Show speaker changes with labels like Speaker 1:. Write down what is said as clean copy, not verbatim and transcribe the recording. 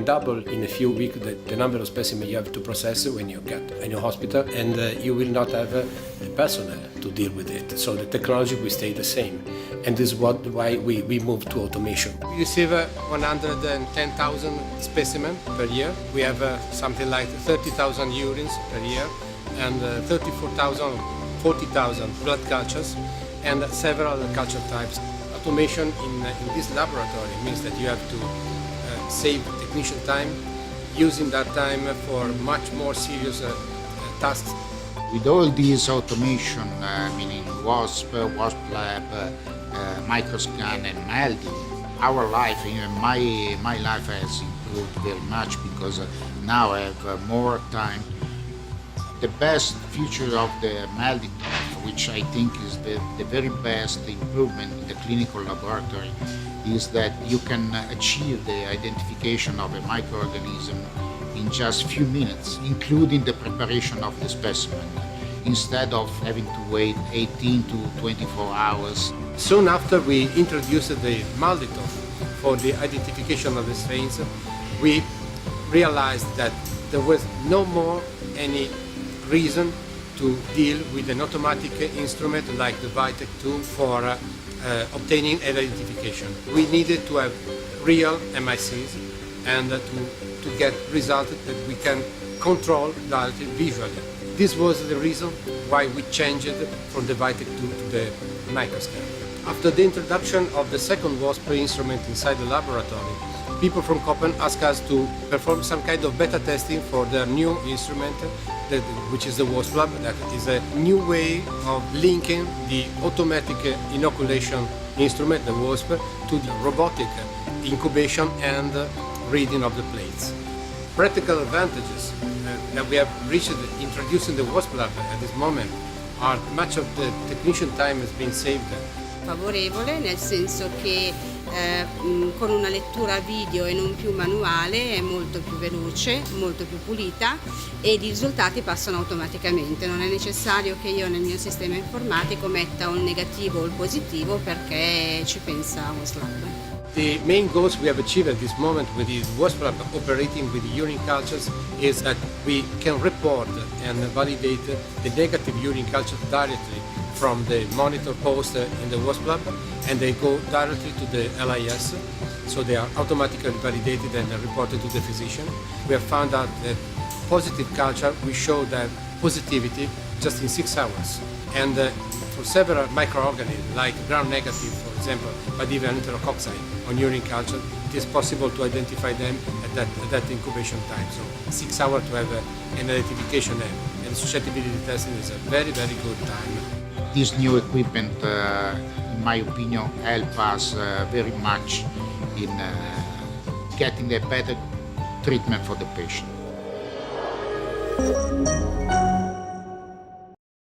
Speaker 1: can double in a few weeks the number of specimens you have to process when you get in your hospital, and you will not have the personnel to deal with it. So the technology will stay the same, and this is why we moved to automation. We receive 110,000 specimens per year. We have something like 30,000 urines per year, and 34,000, 40,000 blood cultures, and several other culture types. Automation in this laboratory means that you have to save technician time, using that time for much more serious tasks.
Speaker 2: With all these automation, meaning WASPLab, microscan and melding, our life, my life has improved very much because now I have more time. The best feature of the melding, which I think is the very best improvement in the clinical laboratory, is that you can achieve the identification of a microorganism in just a few minutes, including the preparation of the specimen, instead of having to wait 18 to 24 hours.
Speaker 1: Soon after we introduced the Maldito for the identification of the strains, we realized that there was no more any reason to deal with an automatic instrument like the Vitek 2 for obtaining an identification. We needed to have real MICs and to get results that we can control directly visually. This was the reason why we changed from the Vitek 2 to the microscan. After the introduction of the second WASP instrument inside the laboratory, people from Copenhagen asked us to perform some kind of beta testing for their new instrument, which is the WASPLab. That is a new way of linking the automatic inoculation instrument, the WASP, to the robotic incubation and reading of the plates. Practical advantages that we have reached introducing the WASPLab at this moment are much of the technician time has been saved.
Speaker 3: Favorevole, nel senso che con una lettura video e non più manuale è molto più veloce, molto più pulita e i risultati passano automaticamente. Non è necessario che io nel mio sistema informatico metta un negativo o il positivo perché ci pensa WASPLab.
Speaker 1: The main goals we have achieved at this moment with the WASPLab operating with the urine cultures is that we can report and validate the negative urine culture directly from the monitor post in the WASPLab, and they go directly to the LIS, so they are automatically validated and reported to the physician. We have found out that positive culture, we show that positivity just in 6 hours. And for several microorganisms, like gram-negative, for example, but even enterococci on urine culture, it is possible to identify them at that incubation time. So 6 hours to have an identification and susceptibility testing is a very, very good time.
Speaker 2: This new equipment, in my opinion, help us very much in getting a better treatment for the patient.